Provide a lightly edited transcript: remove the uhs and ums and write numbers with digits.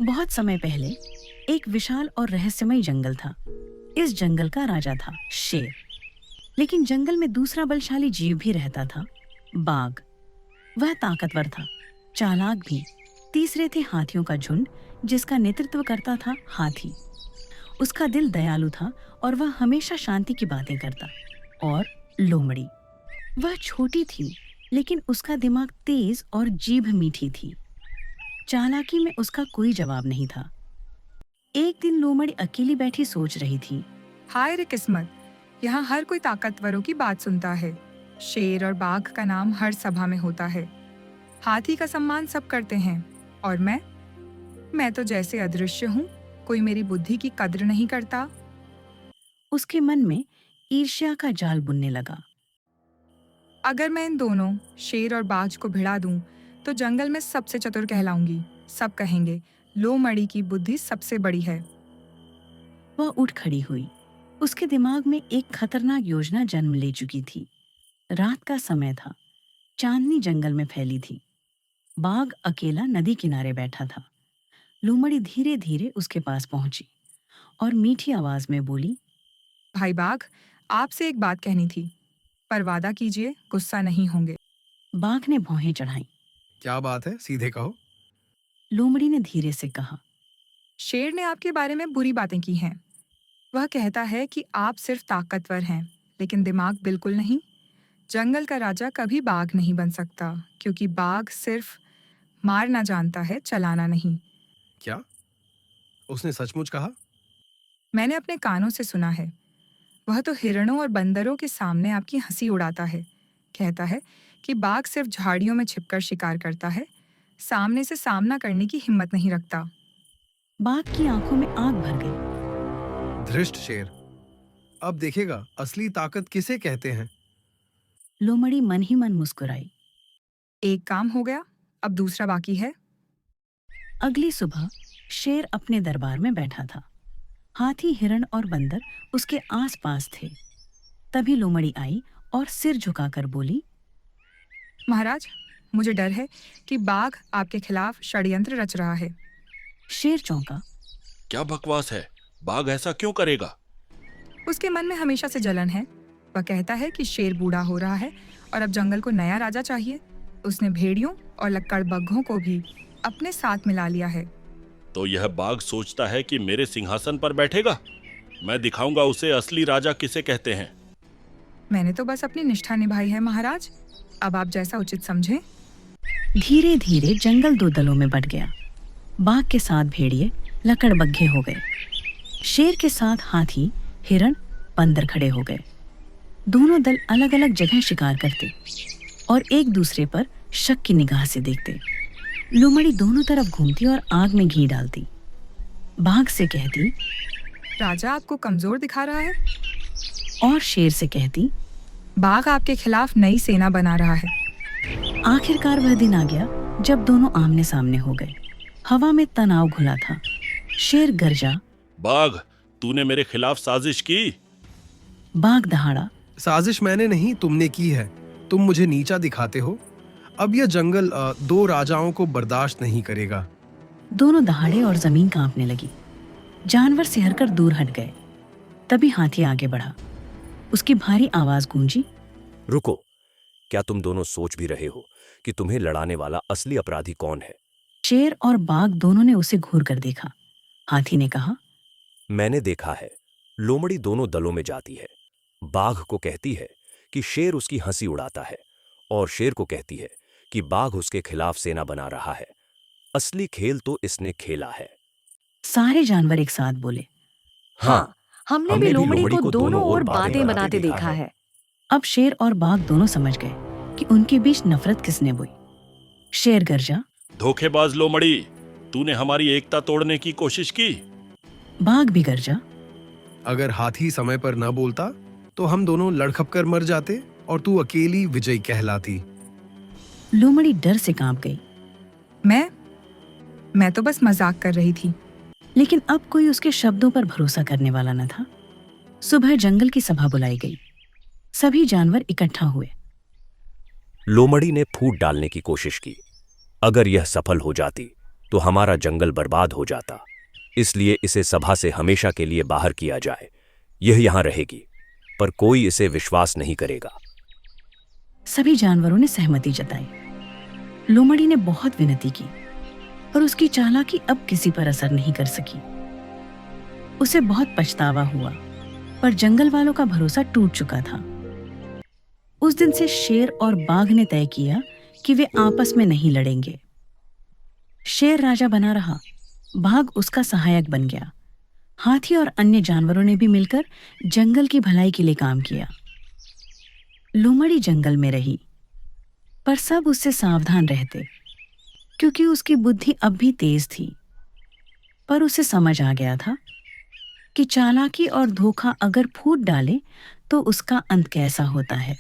बहुत समय पहले एक विशाल और रहस्यमय जंगल था। इस जंगल का राजा था शेर। लेकिन जंगल में दूसरा बलशाली जीव भी रहता था, बाघ। वह ताकतवर था, चालाक भी। तीसरे थे हाथियों का झुंड, जिसका नेतृत्व करता था हाथी। उसका दिल दयालु था और वह हमेशा शांति की बातें करता। और लोमड़ी, वह छोटी थी, लेकिन उसका दिमाग तेज और जीभ मीठी थी। चालाकी में उसका कोई जवाब नहीं था। एक दिन लोमड़ी अकेली बैठी सोच रही थी। हाय रे किस्मत, यहाँ हर कोई ताकतवरों की बात सुनता है। शेर और बाघ का नाम हर सभा में होता है। हाथी का सम्मान सब करते हैं, और मैं तो जैसे अदृश्य हूँ। कोई मेरी बुद्धि की कद्र नहीं करता। उसके मन में ईर्ष्या का जाल बुनने लगा। अगर मैं इन दोनों शेर और बाघ को भिड़ा दूं, तो जंगल में सबसे चतुर कहलाऊंगी। सब कहेंगे लोमड़ी की बुद्धि सबसे बड़ी है। वह उठ खड़ी हुई। उसके दिमाग में एक खतरनाक योजना जन्म ले चुकी थी। रात का समय था, चांदनी जंगल में फैली थी। बाघ अकेला नदी किनारे बैठा था। लोमड़ी धीरे धीरे उसके पास पहुंची और मीठी आवाज में बोली। भाई बाघ, आपसे एक बात कहनी थी, पर वादा कीजिए गुस्सा नहीं होंगे। बाघ ने भौहें चढ़ाई। क्या बात है, सीधे कहो। लोमड़ी ने धीरे से कहा। शेर ने आपके बारे में बुरी बातें की हैं। वह कहता है कि आप सिर्फ ताकतवर हैं, लेकिन दिमाग बिल्कुल नहीं। जंगल का राजा कभी बाघ नहीं बन सकता, क्योंकि बाघ सिर्फ मारना जानता है, चलाना नहीं। क्या उसने सचमुच कहा? मैंने अपने कानों से सुना है। वह तो हिरणों और बंदरों के सामने आपकी हंसी उड़ाता है। कहता है कि बाघ सिर्फ झाड़ियों में छिपकर शिकार करता है, सामने से सामना करने की हिम्मत नहीं रखता। बाघ की आंखों में आग भर गई। धृष्ट शेर, अब देखेगा असली ताकत किसे कहते हैं। लोमड़ी मन ही मन मुस्कुराई। एक काम हो गया, अब दूसरा बाकी है। अगली सुबह शेर अपने दरबार में बैठा था। हाथी, हिरण और बंदर उसके आसपास थे। तभी लोमड़ी आई और सिर झुकाकर बोली। महाराज, मुझे डर है कि बाघ आपके खिलाफ षड्यंत्र रच रहा है। शेर चौंका। क्या बकवास है? बाघ ऐसा क्यों करेगा? उसके मन में हमेशा से जलन है। वह कहता है कि शेर बूढ़ा हो रहा है और अब जंगल को नया राजा चाहिए। उसने भेड़ियों और लक्कड़बग्घों को भी अपने साथ मिला लिया है। तो यह बाघ सोचता है कि मेरे सिंहासन पर बैठेगा। मैं दिखाऊंगा उसे असली राजा किसे कहते हैं। मैंने तो बस अपनी निष्ठा निभाई है महाराज, अब आप जैसा उचित समझें। धीरे धीरे जंगल दो दलों में बंट गया। बाघ के साथ भेड़िए लकड़बग्घे हो गए। शेर के साथ हाथी, हिरण, बंदर खड़े हो गए। दोनों दल अलग अलग जगह शिकार करते और एक दूसरे पर शक की निगाह से देखते। लोमड़ी दोनों तरफ घूमती और आग में घी डालती। बाघ से कहती, राजा आपको कमजोर दिखा रहा है। और शेर से कहती, बाघ आपके खिलाफ नई सेना बना रहा है। आखिरकार वह दिन आ गया जब दोनों आमने सामने हो गए। हवा में तनाव घुला था। शेर गरजा। बाघ, तूने मेरे खिलाफ साजिश की। बाघ दहाड़ा। साजिश मैंने नहीं, तुमने की है। तुम मुझे नीचा दिखाते हो। अब यह जंगल दो राजाओं को बर्दाश्त नहीं करेगा। दोनों दहाड़े और जमीन कांपने लगी। जानवर सिहरकर दूर हट गए। तभी हाथी आगे बढ़ा। उसकी भारी आवाज गूंजी। रुको, क्या तुम दोनों सोच भी रहे हो कि तुम्हें लड़ाने वाला असली अपराधी कौन है? शेर और बाघ दोनों ने उसे घूर कर देखा। हाथी ने कहा, मैंने देखा है। लोमड़ी दोनों दलों में जाती है। बाघ को कहती है कि शेर उसकी हंसी उड़ाता है, और शेर को कहती है कि बाघ उसके खिलाफ सेना बना रहा है। असली खेल तो इसने खेला है। सारे जानवर एक साथ बोले। हाँ, हमने भी लोमड़ी को दोनों ओर बातें बनाते देखा है। अब शेर और बाघ दोनों समझ गए कि उनके बीच नफरत किसने बोई। शेर गरजा। धोखेबाज लोमड़ी, तूने हमारी एकता तोड़ने की कोशिश की। बाघ भी गरजा। अगर हाथी समय पर न बोलता तो हम दोनों लड़खप कर मर जाते और तू अकेली विजयी कहलाती। लोमड़ी डर से कांप गई। मैं तो बस मजाक कर रही थी। लेकिन अब कोई उसके शब्दों पर भरोसा करने वाला न था। सुबह जंगल की सभा बुलाई गई। सभी जानवर इकट्ठा हुए। लोमड़ी ने फूट डालने की कोशिश की। अगर यह सफल हो जाती तो हमारा जंगल बर्बाद हो जाता। इसलिए इसे सभा से हमेशा के लिए बाहर किया जाए। यह यहां रहेगी, पर कोई इसे विश्वास नहीं करेगा। सभी जानवरों ने सहमति जताई। लोमड़ी ने बहुत विनती की, पर उसकी चालाकी अब किसी पर असर नहीं कर सकी। उसे बहुत पछतावा हुआ, पर जंगल वालों का भरोसा टूट चुका था। उस दिन से शेर और बाघ ने तय किया कि वे आपस में नहीं लड़ेंगे। शेर राजा बना रहा, बाघ उसका सहायक बन गया। हाथी और अन्य जानवरों ने भी मिलकर जंगल की भलाई के लिए काम किया। लोमड़ी जंगल में रही, पर सब उससे सावधान रहते, क्योंकि उसकी बुद्धि अब भी तेज थी। पर उसे समझ आ गया था कि चालाकी और धोखा अगर फूट डाले तो उसका अंत कैसा होता है।